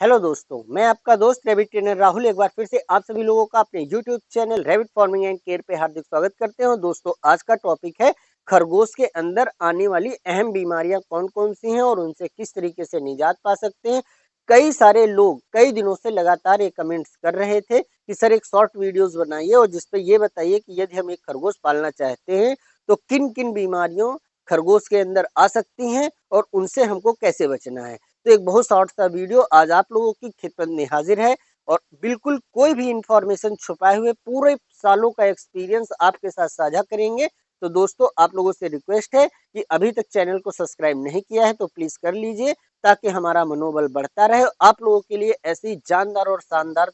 Hello दोस्तों, मैं आपका दोस्त रैबिट ट्रेनर राहुल एक बार फिर से आप सभी लोगों का अपने YouTube channel rabbit farming and care पे हार्दिक स्वागत करते हैं। दोस्तों, आज का टॉपिक है खरगोश के अंदर आने वाली अहम बीमारियां कौन कौन सी हैं और उनसे किस तरीके से निजात पा सकते हैं। कई सारे लोग कई दिनों से लगातार ये कमेंट्स कर रहे थे कि सर एक शॉर्ट वीडियोस बनाइए और जिसपे ये बताइए कि यदि हम एक खरगोश पालना चाहते हैं तो किन किन बीमारियों खरगोश के अंदर आ सकती हैं और उनसे हमको कैसे बचना है। तो एक बहुत शॉर्ट सा वीडियो आज आप लोगों की खिदमत में हाजिर है और बिल्कुल कोई भी इंफॉर्मेशन छुपाए हुए पूरे सालों का एक्सपीरियंस आपके साथ साझा करेंगे। तो दोस्तों, आप लोगों से रिक्वेस्ट है कि अभी तक चैनल को सब्सक्राइब नहीं किया है तो प्लीज कर लीजिए ताकि हमारा मनोबल बढ़ता रहे। आप लोगों के लिए ऐसी जानदार और शानदार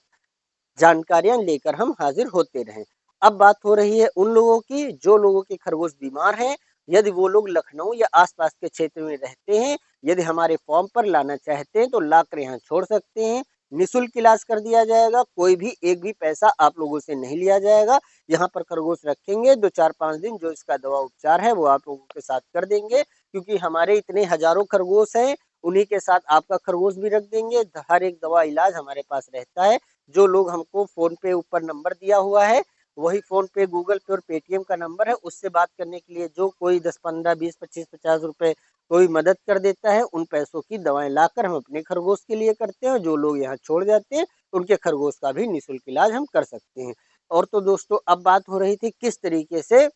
जानकारियां लेकर हम हाजिर होते रहें। अब बात हो रही है उन लोगों की जो लोगों के खरगोश बीमार हैं। यदि वो लोग लखनऊ या आसपास के क्षेत्र में रहते हैं, यदि हमारे फॉर्म पर लाना चाहते हैं तो लाकर यहाँ छोड़ सकते हैं। निःशुल्क इलाज कर दिया जाएगा, कोई भी एक भी पैसा आप लोगों से नहीं लिया जाएगा। यहाँ पर खरगोश रखेंगे 2 4 5 दिन, जो इसका दवा उपचार है वो आप लोगों के साथ कर देंगे, क्योंकि हमारे इतने हजारों खरगोश हैं। उन्हीं के साथ आपका खरगोश भी रख देंगे। हर एक दवा इलाज हमारे पास रहता है। जो लोग हमको फोन पे ऊपर नंबर दिया हुआ है, वही फोन पे, गूगल पे और पेटीएम का नंबर है, उससे बात करने के लिए जो कोई 10 15 20 25 50 रुपए कोई मदद कर देता है, उन पैसों की दवाएं लाकर हम अपने खरगोश के लिए करते हैं। जो लोग यहाँ छोड़ जाते हैं उनके खरगोश का भी निःशुल्क इलाज हम कर सकते हैं। और तो दोस्तों, अब बात हो रही थी किस तरीके से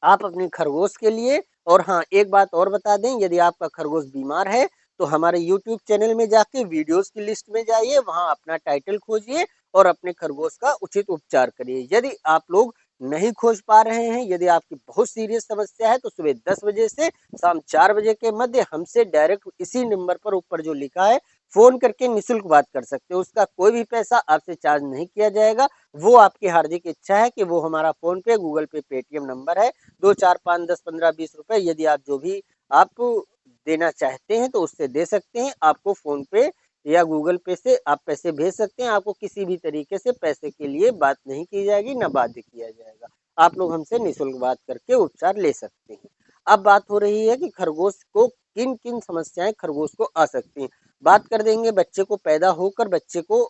आप अपने खरगोश के लिए। और हाँ, एक बात और बता दें, यदि आपका खरगोश बीमार है तो हमारे YouTube चैनल में जाके वीडियोस की लिस्ट में जाइए, वहां अपना टाइटल खोजिए और अपने खरगोश का उचित उपचार करिए। यदि आप लोग नहीं खोज पा रहे हैं, यदि आपकी बहुत सीरियस समस्या है, तो सुबह 10 बजे से शाम 4 बजे के मध्य हमसे डायरेक्ट इसी नंबर पर ऊपर जो लिखा है फोन करके निःशुल्क बात कर सकते हो। उसका कोई भी पैसा आपसे चार्ज नहीं किया जाएगा। वो आपकी हार्दिक इच्छा है कि वो हमारा फोन पे, गूगल पे, पेटीएम नंबर है। 2 4 5 10 15 20 रुपए यदि आप जो भी आप देना चाहते हैं तो उससे दे सकते हैं। आपको फोन पे या गूगल पे से आप पैसे भेज सकते हैं। आपको किसी भी तरीके से पैसे के लिए बात नहीं की जाएगी, ना बाध्य किया जाएगा। आप लोग हमसे निःशुल्क बात करके उपचार ले सकते हैं। अब बात हो रही है कि खरगोश को किन किन समस्याएं खरगोश को आ सकती हैं। बात कर देंगे बच्चे को पैदा होकर बच्चे को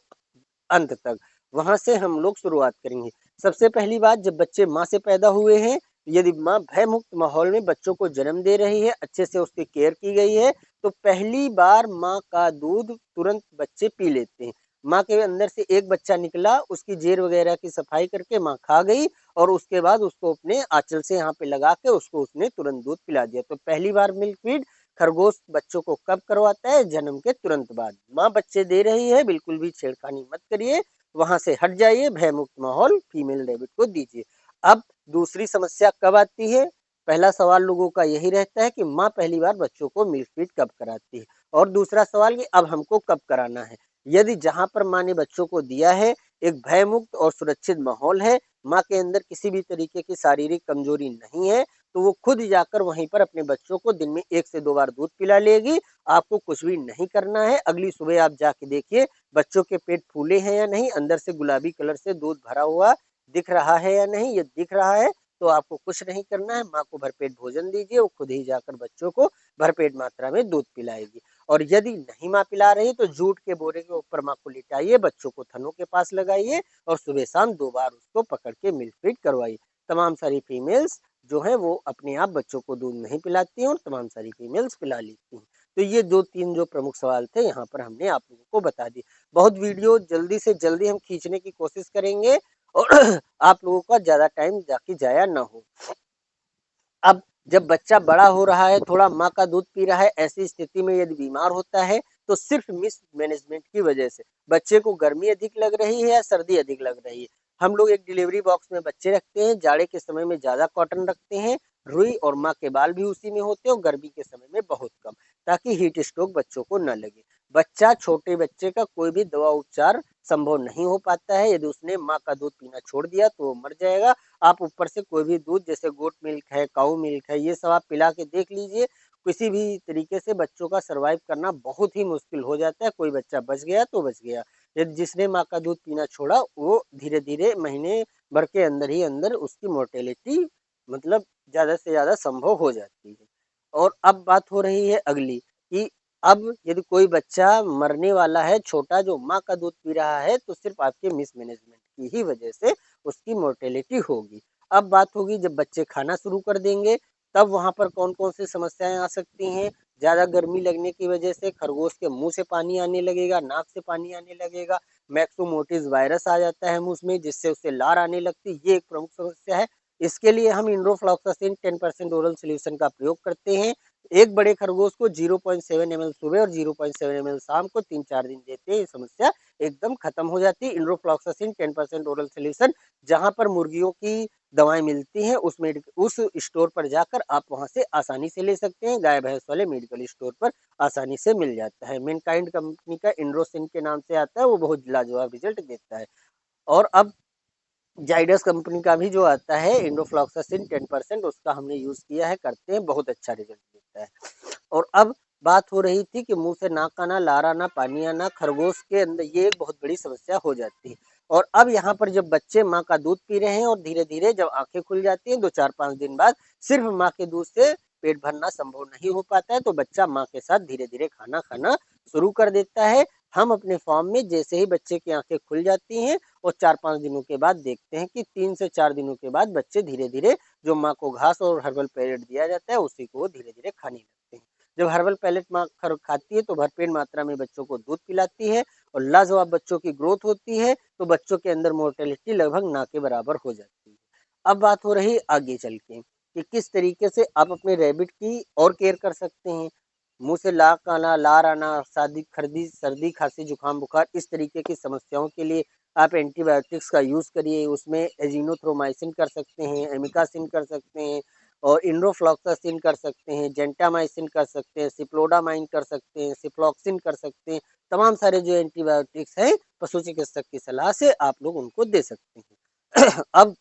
अंत तक, वहां से हम लोग शुरुआत करेंगे। सबसे पहली बात, जब बच्चे माँ से पैदा हुए हैं, यदि माँ भय मुक्त माहौल में बच्चों को जन्म दे रही है, अच्छे से उसकी केयर की गई है, तो पहली बार माँ का दूध तुरंत बच्चे पी लेते हैं। माँ के अंदर से एक बच्चा निकला, उसकी जेर वगैरह की सफाई करके माँ खा गई और उसके बाद उसको अपने आंचल से यहाँ पे लगा के उसको उसने तुरंत दूध पिला दिया। तो पहली बार मिल्क फीड खरगोश बच्चों को कब करवाता है? जन्म के तुरंत बाद। माँ बच्चे दे रही है, बिल्कुल भी छेड़खानी मत करिए, वहां से हट जाइए, भयमुक्त माहौल फीमेल रेबिट को दीजिए। अब दूसरी समस्या कब आती है? पहला सवाल लोगों का यही रहता है कि माँ पहली बार बच्चों को मिल्क फीड कब कराती है, और दूसरा सवाल कि अब हमको कब कराना है। यदि जहां पर माँ ने बच्चों को दिया है एक भयमुक्त और सुरक्षित माहौल है, माँ के अंदर किसी भी तरीके की शारीरिक कमजोरी नहीं है, तो वो खुद जाकर वहीं पर अपने बच्चों को दिन में 1 से 2 बार दूध पिला लेगी। आपको कुछ भी नहीं करना है। अगली सुबह आप जाके देखिए बच्चों के पेट फूले हैं या नहीं, अंदर से गुलाबी कलर से दूध भरा हुआ दिख रहा है या नहीं। ये दिख रहा है तो आपको कुछ नहीं करना है, माँ को भरपेट भोजन दीजिए, वो खुद ही जाकर बच्चों को भरपेट मात्रा में दूध पिलाएगी। और यदि नहीं माँ पिला रही तो जूट के बोरे के ऊपर माँ को लिटाइए, बच्चों को थनों के पास लगाइए और सुबह शाम 2 बार उसको पकड़ के मिल्क फीड करवाइए। तमाम सारी फीमेल्स जो है वो अपने आप बच्चों को दूध नहीं पिलाती हैं और तमाम सारी फीमेल्स पिला लेती हैं। तो ये 2 3 जो प्रमुख सवाल थे यहाँ पर हमने आप लोगों को बता दिए। बहुत वीडियो जल्दी से जल्दी हम खींचने की कोशिश करेंगे और आप लोगों का ज्यादा टाइम जाके जाया ना हो। अब जब बच्चा बड़ा हो रहा है, थोड़ा माँ का दूध पी रहा है, ऐसी स्थिति में यदि बीमार होता है तो सिर्फ मिस मैनेजमेंट की वजह से बच्चे को गर्मी अधिक लग रही है या सर्दी अधिक लग रही है, हम लोग एक डिलीवरी बॉक्स में बच्चे रखते हैं। जाड़े के समय में ज्यादा कॉटन रखते हैं, रुई और माँ के बाल भी उसी में होते हैं, और गर्मी के समय में बहुत कम, ताकि हीट स्ट्रोक बच्चों को न लगे। बच्चा, छोटे बच्चे का कोई भी दवा उपचार संभव नहीं हो पाता है। यदि उसने माँ का दूध पीना छोड़ दिया तो वो मर जाएगा। आप ऊपर से कोई भी दूध, जैसे गोट मिल्क है, काऊ मिल्क है, ये सब आप पिला के देख लीजिए, किसी भी तरीके से बच्चों का सरवाइव करना बहुत ही मुश्किल हो जाता है। कोई बच्चा बच गया तो बच गया। यदि जिसने माँ का दूध पीना छोड़ा, वो धीरे धीरे महीने भर के अंदर ही अंदर उसकी मोर्टेलिटी मतलब ज्यादा से ज्यादा संभव हो जाती है। और अब बात हो रही है अगली कि अब यदि कोई बच्चा मरने वाला है छोटा जो माँ का दूध पी रहा है तो सिर्फ आपके मिसमैनेजमेंट की ही वजह से उसकी मोर्टेलिटी होगी। अब बात होगी जब बच्चे खाना शुरू कर देंगे तब वहाँ पर कौन-कौन सी समस्याएँ आ सकती हैं। ज़्यादा गर्मी लगने की वजह से खरगोश के मुँह से पानी आने लगेगा, नाक से पानी आने लगेगा, मैक्सोमोटिस वायरस आ जाता है मुँह में जिससे उसे लार आने लगती है, ये एक प्रमुख समस्या है। इसके लिए हम इंडोफ्लॉक्सासिन 10% ओरल सॉल्यूशन का प्रयोग करते हैं। एक बड़े खरगोश को 0.7 ml सुबह और 0.7 ml शाम को 3-4 दिन देते हैं, ये समस्या एकदम खत्म हो जाती है। इंडोफ्लॉक्सासिन 10% ओरल सॉल्यूशन जहाँ पर मुर्गियों की दवाएं मिलती हैं उस स्टोर पर जाकर आप वहां से आसानी से ले सकते हैं। गाय भैंस वाले मेडिकल स्टोर पर आसानी से मिल जाता है। मेनकाइंड कंपनी का इंड्रोसिन के नाम से आता है, वो बहुत लाजवाब रिजल्ट देता है। और अब जाइडस कंपनी का भी जो आता है इंडोफ्लॉक्सासिन 10% उसका हमने यूज किया है, करते हैं, बहुत अच्छा रिजल्ट देता है। और अब बात हो रही थी कि मुंह से नाक आना, लार आना, पानी आना, खरगोश के अंदर ये एक बहुत बड़ी समस्या हो जाती है। और अब यहाँ पर जब बच्चे माँ का दूध पी रहे हैं और धीरे धीरे जब आंखें खुल जाती हैं 2-4-5 दिन बाद, सिर्फ माँ के दूध से पेट भरना संभव नहीं हो पाता है तो बच्चा माँ के साथ धीरे धीरे खाना खाना शुरू कर देता है। हम अपने फॉर्म में जैसे ही बच्चे की आंखें खुल जाती हैं और 4-5 दिनों के बाद देखते हैं कि 3 से 4 दिनों के बाद बच्चे धीरे धीरे जो माँ को घास और हर्बल पैलेट दिया जाता है उसी को धीरे धीरे खाने लगते हैं। जब हर्बल पैलेट माँ खाती है तो भरपेट मात्रा में बच्चों को दूध पिलाती है और लाजवाब बच्चों की ग्रोथ होती है तो बच्चों के अंदर मोर्टेलिटी लगभग ना के बराबर हो जाती है। अब बात हो रही आगे चल के कि किस तरीके से आप अपने रैबिट की और केयर कर सकते हैं। मुंह से लाक आना, लार आना, सर्दी खर्दी सर्दी खांसी जुकाम बुखार इस तरीके की समस्याओं के लिए आप एंटीबायोटिक्स का यूज करिए। उसमें एजिनोथ्रोमाइसिन कर सकते हैं, एमिकासिन कर सकते हैं और इंड्रोफ्लॉक्सासिन कर सकते हैं, जेंटामाइसिन कर सकते हैं, सिप्लोडामाइन कर सकते हैं, सिफ्लॉक्सिन कर सकते हैं। तमाम सारे जो एंटीबायोटिक्स हैं पशु चिकित्सक की सलाह से आप लोग उनको दे सकते हैं। अब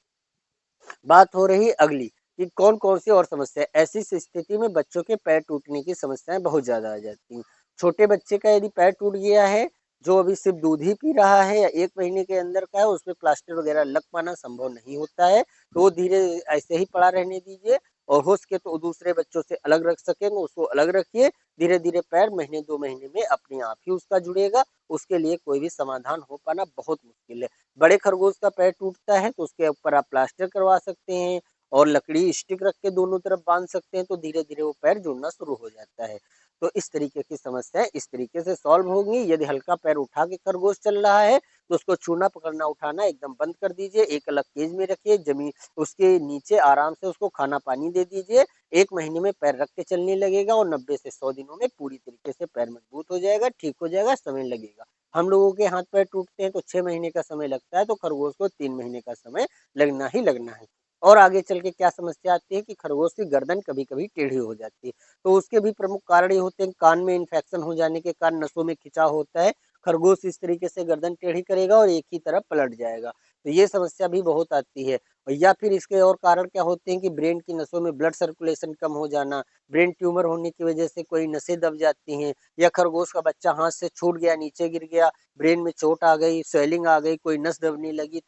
बात हो रही अगली कि कौन-कौन सी और समस्या है। ऐसी स्थिति में बच्चों के पैर टूटने की समस्याएँ बहुत ज़्यादा आ जाती हैं। छोटे बच्चे का यदि पैर टूट गया है, जो अभी सिर्फ़ दूध ही पी रहा है या 1 महीने के अंदर का है, उसमें प्लास्टर वगैरह लग पाना संभव नहीं होता है, तो वो धीरे ऐसे ही पड़ा रहने दीजिए और हो सके तो दूसरे बच्चों से अलग रख सकें तो उसको अलग रखिए। धीरे-धीरे पैर महीने 2 महीने में अपने आप ही उसका जुड़ेगा, उसके लिए कोई भी समाधान हो पाना बहुत मुश्किल है। बड़े खरगोश का पैर टूटता है तो उसके ऊपर आप प्लास्टर करवा सकते हैं और लकड़ी स्टिक रख के दोनों तरफ बांध सकते हैं तो धीरे धीरे वो पैर जुड़ना शुरू हो जाता है। तो इस तरीके की समस्याएं इस तरीके से सॉल्व होंगी। यदि हल्का पैर उठा के खरगोश चल रहा है तो उसको छूना पकड़ना उठाना एकदम बंद कर दीजिए, एक अलग केज में रखिए, जमीन उसके नीचे आराम से उसको खाना पानी दे दीजिए। 1 महीने में पैर रख के चलने लगेगा और 90 से 100 दिनों में पूरी तरीके से पैर मजबूत हो जाएगा, ठीक हो जाएगा, समय लगेगा। हम लोगों के हाथ पैर टूटते हैं तो 6 महीने का समय लगता है तो खरगोश को 3 महीने का समय लगना ही लगना है। और आगे चल के क्या समस्या आती है कि खरगोश की गर्दन कभी कभी टेढ़ी हो जाती है तो उसके भी प्रमुख कारण ये होते हैं। कान में इन्फेक्शन हो जाने के कारण नसों में खिंचाव होता है, खरगोश इस तरीके से गर्दन टेढ़ी करेगा और एक ही तरफ पलट जाएगा, तो ये समस्या भी बहुत आती है। या फिर इसके और कारण क्या होते हैं कि ब्रेन की नसों में ब्लड सर्कुलेशन कम हो जाना, ब्रेन ट्यूमर होने की वजह से कोई नसें दब जाती हैं, या खरगोश का बच्चा हाथ से छूट गया, नीचे गिर गया, ब्रेन में चोट आ गई, स्वेलिंग आ गई, कोई नस दबने लगी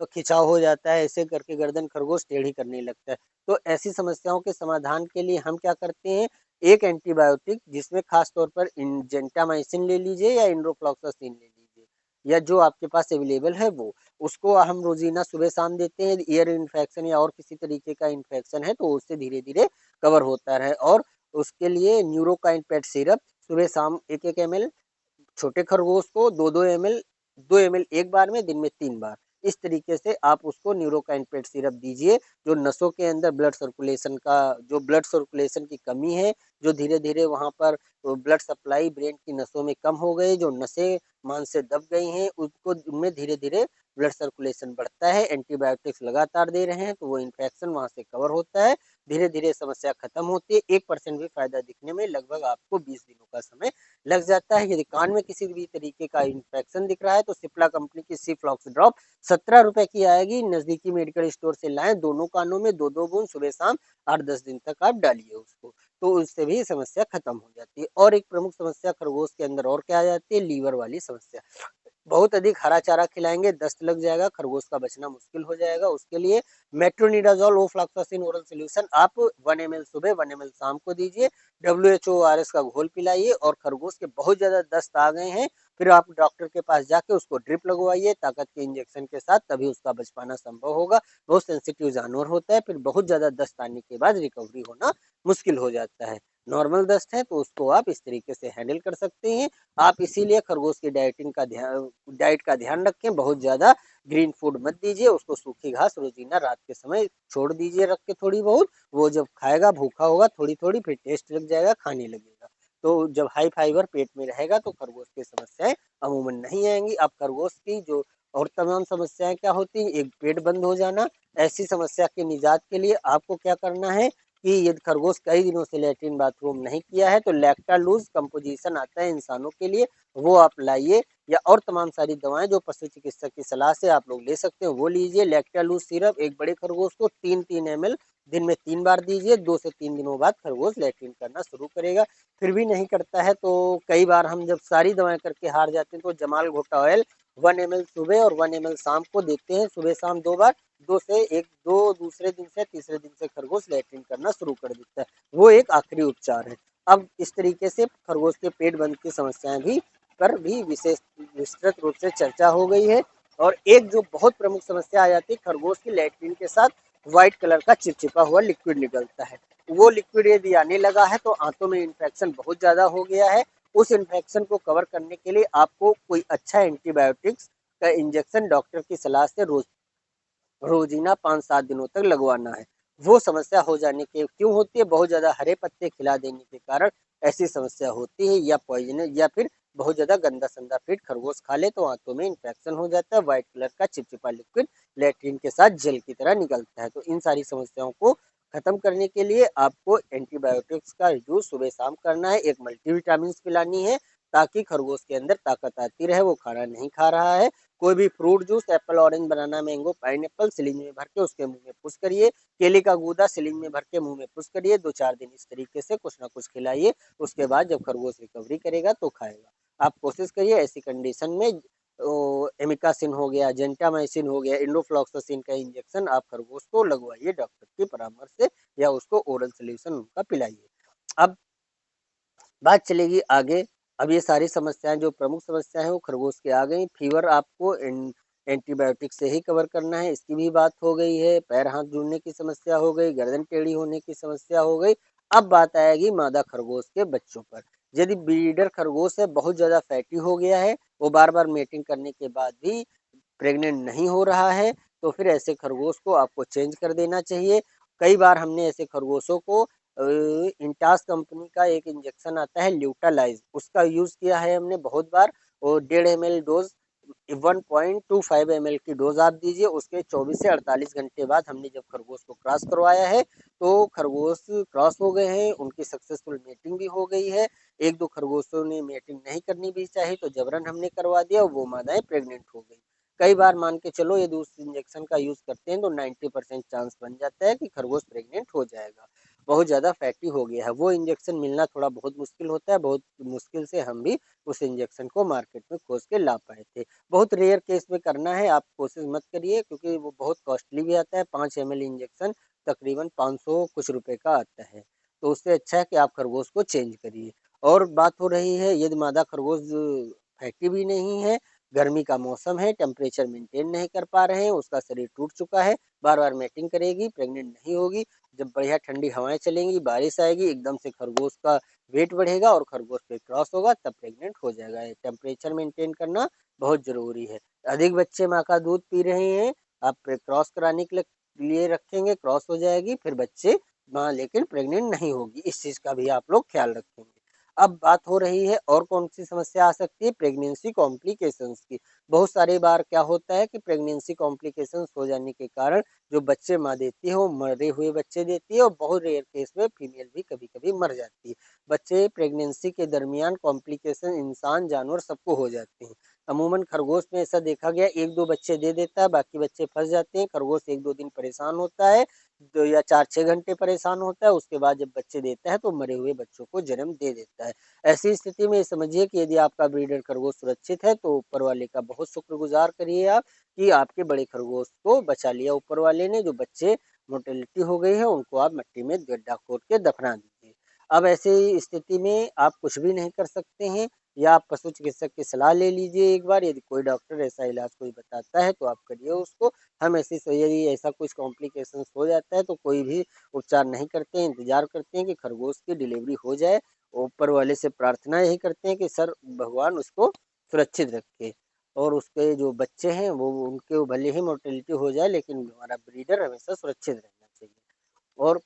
तो खिंचाव हो जाता है, ऐसे करके गर्दन खरगोश टेढ़ी करने लगता है। तो ऐसी समस्याओं के समाधान के लिए हम क्या करते हैं, एक एंटीबायोटिक जिसमें खास तौर पर जेंटामाइसिन ले लीजिए या इंड्रोफ्लॉक्सासिन ले लीजिए या जो आपके पास अवेलेबल है वो, उसको हम रोजीना सुबह शाम देते हैं। ईयर इन्फेक्शन या और किसी तरीके का इन्फेक्शन है तो उससे धीरे धीरे कवर होता रहे। और उसके लिए न्यूरोकाइन पेट सिरप सुबह शाम 1-1 ml, छोटे खरगोश को 2-2 ml, 2 ml एक बार में, दिन में 3 बार। इस तरीके से आप उसको न्यूरोकाइन पेट सिरप दीजिए। जो नसों के अंदर ब्लड सर्कुलेशन की कमी है, जो धीरे धीरे वहां पर ब्लड सप्लाई ब्रेन की नसों में कम हो गई, जो नसें मान से दब गई हैं, उसको उनमें धीरे धीरे ब्लड सर्कुलेशन बढ़ता है। एंटीबायोटिक्स लगातार दे रहे हैं तो वो इन्फेक्शन वहां से कवर होता है, धीरे धीरे समस्या खत्म होती है। 1% भी फायदा दिखने में लगभग आपको 20 दिनों का समय लग जाता है। यदि कान में किसी भी तरीके का इन्फेक्शन दिख रहा है तो सिप्ला कंपनी की सिफ्लॉक्स ड्रॉप 17 रुपए की आएगी, नजदीकी मेडिकल स्टोर से लाएं, दोनों कानों में 2-2 बूंद सुबह शाम 8-10 दिन तक आप डालिए उसको, तो उससे भी समस्या खत्म हो जाती है। और एक प्रमुख समस्या खरगोश के अंदर और क्या आ जाती है, लीवर वाली समस्या। बहुत अधिक हरा चारा खिलाएंगे, दस्त लग जाएगा, खरगोश का बचना मुश्किल हो जाएगा। उसके लिए मेट्रोनिडाजोल ओफ्लॉक्सासिन ओरल सॉल्यूशन आप 1 ml सुबह 1 ml शाम को दीजिए। WHO ORS का घोल पिलाइए। और खरगोश के बहुत ज्यादा दस्त आ गए हैं, फिर आप डॉक्टर के पास जाके उसको ड्रिप लगवाइए ताकत के इंजेक्शन के साथ, तभी उसका बच पाना संभव होगा। बहुत सेंसिटिव जानवर होता है, फिर बहुत ज्यादा दस्त आने के बाद रिकवरी होना मुश्किल हो जाता है। नॉर्मल दस्त है तो उसको आप इस तरीके से हैंडल कर सकते हैं। आप इसीलिए खरगोश की डाइट का ध्यान रखें। बहुत ज्यादा ग्रीन फूड मत दीजिए उसको, सूखी घास रोजीना रात के समय छोड़ दीजिए रख के थोड़ी बहुत। वो जब खाएगा भूखा होगा थोड़ी थोड़ी, फिर टेस्ट लग जाएगा, खाने लगेगा। तो जब हाई फाइबर पेट में रहेगा तो खरगोश की समस्याएं अमूमन नहीं आएंगी। अब खरगोश की जो और तमाम समस्याएं क्या होती हैं, एक पेट बंद हो जाना। ऐसी समस्या के निजात के लिए आपको क्या करना है कि यदि खरगोश कई दिनों से लेटरिन बाथरूम नहीं किया है तो लैक्टालूज कंपोजिशन आता है इंसानों के लिए, वो आप लाइए। या और तमाम सारी दवाएं जो पशु चिकित्सक की सलाह से आप लोग ले सकते हैं वो लीजिए। लैक्टालूज सिरप एक बड़े खरगोश को 3-3 ml दिन में 3 बार दीजिए। 2 से 3 दिनों बाद खरगोश लेटरिन करना शुरू करेगा। फिर भी नहीं करता है तो कई बार हम जब सारी दवाएं करके हार जाते हैं तो जमाल घोटा ऑयल 1 ml सुबह और 1 ml शाम को देते हैं, सुबह शाम 2 बार। दो दूसरे दिन से तीसरे दिन से खरगोश लेटरिन करना शुरू कर देता है। वो एक आखिरी उपचार है। अब इस तरीके से खरगोश के पेट बंद की समस्याएं भी पर भी विशेष विस्तृत रूप से चर्चा हो गई है। और एक जो बहुत प्रमुख समस्या आ जाती है, खरगोश की लेटरिन के साथ व्हाइट कलर का चिपचिपा हुआ लिक्विड निकलता है। वो लिक्विड यदि आने लगा है तो आंतों में इन्फेक्शन बहुत ज्यादा हो गया है। उस इन्फेक्शन को कवर करने के लिए आपको कोई अच्छा एंटीबायोटिक्स का इंजेक्शन डॉक्टर की सलाह से रोजीना 5-7 दिनों तक लगवाना है। वो समस्या हो जाने के क्यों होती है, बहुत ज्यादा हरे पत्ते खिला देने के कारण ऐसी समस्या होती है। या पॉइजन या फिर बहुत ज्यादा गंदा संदा फीड खरगोश खा ले तो आंतों में इन्फेक्शन हो जाता है। व्हाइट कलर का चिपचिपा लिक्विड लेटरिन के साथ जेल की तरह निकलता है। तो इन सारी समस्याओं को खत्म करने के लिए आपको एंटीबायोटिक्स का यूज सुबह शाम करना है। एक मल्टीविटामिन पिलानी है ताकि खरगोश के अंदर ताकत आती रहे। वो खाना नहीं खा रहा है, कोई भी fruit juice apple orange banana mango pineapple syringe में भर के उसके मुंह में पुश करिए। केले का गूदा सिलिंज में भर के मुंह में पुश करिए। 2-4 दिन इस तरीके से कुछ ना कुछ खिलाइए। उसके बाद जब खरगोश रिकवरी करेगा तो खाएगा। आप कोशिश करिए ऐसी कंडीशन में एमिकासिन हो गया, जेंटामाइसिन हो गया, इंडोफ्लॉक्सासिन का इंजेक्शन आप खरगोश को लगवाइए डॉक्टर के परामर्श से, या उसको ओरल सोल्यूशन उनका पिलाइए। अब बात चलेगी आगे। अब ये सारी समस्याएं जो प्रमुख समस्याएं हैं वो खरगोश की आ गई। फीवर आपको एंटीबायोटिक से ही कवर करना है, इसकी भी बात हो गई है। पैर हाथ जुड़ने की समस्या हो गई, गर्दन टेढ़ी होने की समस्या हो गई। अब बात आएगी मादा खरगोश के बच्चों पर। यदि ब्रीडर खरगोश है बहुत ज्यादा फैटी हो गया है, वो बार बार मेटिंग करने के बाद भी प्रेग्नेंट नहीं हो रहा है, तो फिर ऐसे खरगोश को आपको चेंज कर देना चाहिए। कई बार हमने ऐसे खरगोशों को इंटास कंपनी का एक इंजेक्शन आता है ल्यूटालाइज, उसका यूज किया है हमने बहुत बार। और 1.5 ml डोज 1.25 ml की डोज आप दीजिए। उसके 24 से 48 घंटे बाद हमने जब खरगोश को क्रॉस करवाया है तो खरगोश क्रॉस हो गए हैं, उनकी सक्सेसफुल मेटिंग भी हो गई है। एक दो खरगोशों ने मेटिंग नहीं करनी भी चाहिए तो जबरन हमने करवा दिया, वो मादाएं प्रेग्नेंट हो गई। कई बार मान के चलो यदि उस इंजेक्शन का यूज करते हैं तो 90% चांस बन जाता है कि खरगोश प्रेग्नेंट हो जाएगा। बहुत ज़्यादा फैटी हो गया है, वो इंजेक्शन मिलना थोड़ा बहुत मुश्किल होता है। बहुत मुश्किल से हम भी उस इंजेक्शन को मार्केट में खोज के ला पाए थे। बहुत रेयर केस में करना है, आप कोशिश मत करिए क्योंकि वो बहुत कॉस्टली भी आता है। 5 ml इंजेक्शन तकरीबन 500 कुछ रुपए का आता है। तो उससे अच्छा है कि आप खरगोश को चेंज करिए। और बात हो रही है यदि मादा खरगोश फैटी भी नहीं है, गर्मी का मौसम है, टेम्परेचर मेंटेन नहीं कर पा रहे हैं, उसका शरीर टूट चुका है, बार बार मेटिंग करेगी, प्रेग्नेंट नहीं होगी। जब बढ़िया ठंडी हवाएं चलेंगी, बारिश आएगी, एकदम से खरगोश का वेट बढ़ेगा और खरगोश पे क्रॉस होगा, तब प्रेग्नेंट हो जाएगा। टेम्परेचर मेंटेन करना बहुत जरूरी है। अधिक बच्चे माँ का दूध पी रहे हैं, आप क्रॉस कराने के लिए रखेंगे, क्रॉस हो जाएगी, फिर बच्चे माँ लेकिन प्रेग्नेंट नहीं होगी। इस चीज का भी आप लोग ख्याल रखेंगे। अब बात हो रही है और कौन सी समस्या आ सकती है, प्रेगनेंसी कॉम्प्लिकेशंस की। बहुत सारी बार क्या होता है कि प्रेगनेंसी कॉम्प्लिकेशंस हो जाने के कारण जो बच्चे माँ देती है वो मरे हुए बच्चे देती है, और बहुत रेयर केस में फीमेल भी कभी कभी मर जाती है। बच्चे प्रेगनेंसी के दरमियान कॉम्प्लिकेशन इंसान जानवर सबको हो जाते हैं। अमूमन खरगोश में ऐसा देखा गया 1-2 बच्चे दे देता है, बाकी बच्चे फँस जाते हैं। खरगोश 1-2 दिन परेशान होता है, 2 या 4-6 घंटे परेशान होता है, उसके बाद जब बच्चे देता है तो मरे हुए बच्चों को जन्म दे देता है। ऐसी स्थिति में समझिए कि यदि आपका ब्रीडर खरगोश सुरक्षित है तो ऊपर वाले का बहुत शुक्रगुज़ार करिए आप कि आपके बड़े खरगोश को बचा लिया ऊपर वाले ने। जो बच्चे मोर्टेलिटी हो गई है उनको आप मिट्टी में गड्ढा खोद के दफना दीजिए। अब ऐसी स्थिति में आप कुछ भी नहीं कर सकते हैं, या आप पशु चिकित्सक की सलाह ले लीजिए एक बार। यदि कोई डॉक्टर ऐसा इलाज कोई बताता है तो आप करिए उसको। हम ऐसी यदि ऐसा कुछ कॉम्प्लिकेशंस हो जाता है तो कोई भी उपचार नहीं करते हैं, इंतजार करते हैं कि खरगोश की डिलीवरी हो जाए। ऊपर वाले से प्रार्थना यही करते हैं कि सर भगवान उसको सुरक्षित रखे और उसके जो बच्चे हैं वो उनके भले ही मोर्टेलिटी हो जाए लेकिन हमारा ब्रीडर हमेशा सुरक्षित रहना चाहिए। और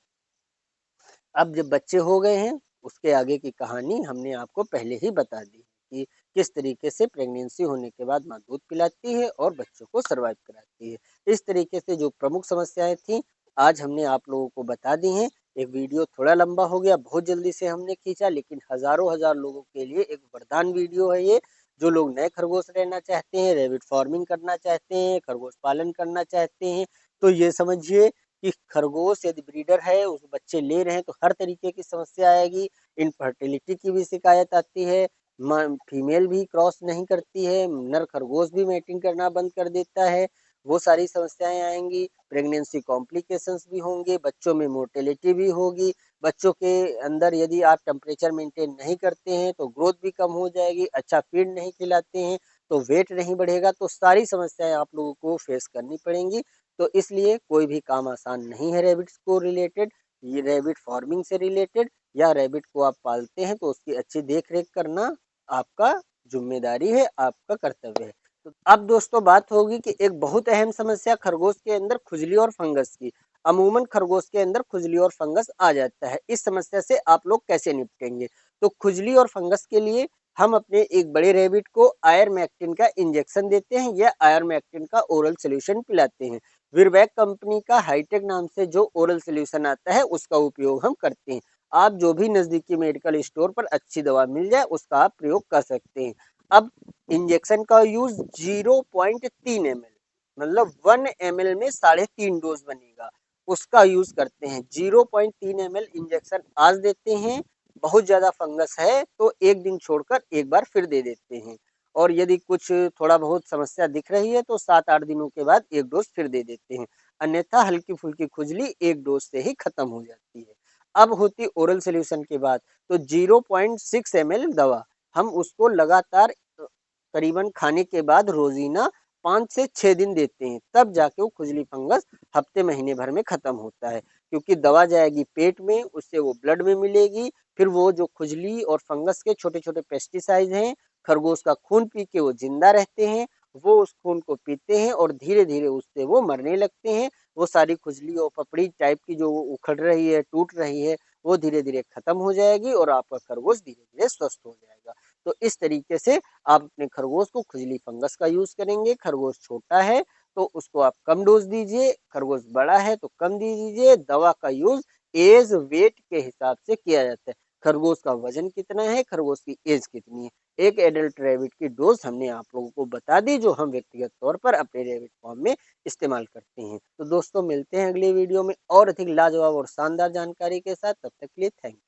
अब जब बच्चे हो गए हैं, उसके आगे की कहानी हमने आपको पहले ही बता दी कि किस तरीके से प्रेगनेंसी होने के बाद माँ दूध पिलाती है और बच्चों को सर्वाइव कराती है। इस तरीके से जो प्रमुख समस्याएं थी, आज हमने आप लोगों को बता दी हैं। एक वीडियो थोड़ा लंबा हो गया, बहुत जल्दी से हमने खींचा, लेकिन हज़ारों हज़ार लोगों के लिए एक वरदान वीडियो है ये। जो लोग नए खरगोश रहना चाहते हैं, रैबिट फार्मिंग करना चाहते हैं, खरगोश पालन करना चाहते हैं, तो ये समझिए कि खरगोश यदि ब्रीडर है, उस बच्चे ले रहे हैं तो हर तरीके की समस्या आएगी। इनफर्टिलिटी की भी शिकायत आती है, फीमेल भी क्रॉस नहीं करती है, नर खरगोश भी मैटिंग करना बंद कर देता है, वो सारी समस्याएं आएंगी। प्रेगनेंसी कॉम्प्लिकेशंस भी होंगे, बच्चों में मोर्टेलिटी भी होगी। बच्चों के अंदर यदि आप टेम्परेचर मेंटेन नहीं करते हैं तो ग्रोथ भी कम हो जाएगी। अच्छा फीड नहीं खिलाते हैं तो वेट नहीं बढ़ेगा। तो सारी समस्याएं आप लोगों को फेस करनी पड़ेंगी। तो इसलिए कोई भी काम आसान नहीं है रैबिट्स को रिलेटेड। ये रैबिट फार्मिंग से रिलेटेड या रैबिट को आप पालते हैं तो उसकी अच्छी देख रेख करना आपका जिम्मेदारी है, आपका कर्तव्य है। तो अब दोस्तों बात होगी कि एक बहुत अहम समस्या खरगोश के अंदर खुजली और फंगस की। अमूमन खरगोश के अंदर खुजली और फंगस आ जाता है, इस समस्या से आप लोग कैसे निपटेंगे? तो खुजली और फंगस के लिए हम अपने एक बड़े रैबिट को आयरमैक्टिन का इंजेक्शन देते हैं या आयरमैक्टिन का ओरल सोल्यूशन पिलाते हैं। विरवैक कंपनी का हाईटेक नाम से जो ओरल सोल्यूशन आता है उसका उपयोग हम करते हैं। आप जो भी नजदीकी मेडिकल स्टोर पर अच्छी दवा मिल जाए उसका आप प्रयोग कर सकते हैं। अब इंजेक्शन का यूज 0.3 ml, मतलब 1 ml में 3.5 डोज बनेगा, उसका यूज करते हैं। 0.3 ml इंजेक्शन आज देते हैं, बहुत ज्यादा फंगस है तो एक दिन छोड़कर एक बार फिर दे देते हैं। और यदि कुछ थोड़ा बहुत समस्या दिख रही है तो 7-8 दिनों के बाद एक डोज फिर दे देते हैं। अन्यथा हल्की फुल्की खुजली एक डोज से ही खत्म हो जाती है। अब होती ओरल सोल्यूशन की बात, तो 0.6 ml दवा हम उसको लगातार करीबन खाने के बाद रोजीना 5 से 6 दिन देते हैं, तब जाके वो खुजली फंगस हफ्ते महीने भर में खत्म होता है। क्योंकि दवा जाएगी पेट में, उससे वो ब्लड में मिलेगी, फिर वो जो खुजली और फंगस के छोटे छोटे पेस्टिसाइड हैं, खरगोश का खून पी के वो जिंदा रहते हैं, वो उस खून को पीते हैं और धीरे धीरे उससे वो मरने लगते हैं। वो सारी खुजली और पपड़ी टाइप की जो उखड़ रही है, टूट रही है, वो धीरे धीरे खत्म हो जाएगी और आपका खरगोश धीरे धीरे स्वस्थ हो जाएगा। तो इस तरीके से आप अपने खरगोश को खुजली फंगस का यूज करेंगे। खरगोश छोटा है तो उसको आप कम डोज दीजिए, खरगोश बड़ा है तो कम दे दीजिए। दवा का यूज एज वेट के हिसाब से किया जाता है। खरगोश का वजन कितना है, खरगोश की एज कितनी है, एक एडल्ट रैबिट की डोज हमने आप लोगों को बता दी, जो हम व्यक्तिगत तौर पर अपने रैबिट फॉर्म में इस्तेमाल करते हैं। तो दोस्तों मिलते हैं अगले वीडियो में और अधिक लाजवाब और शानदार जानकारी के साथ। तब तक के लिए थैंक यू।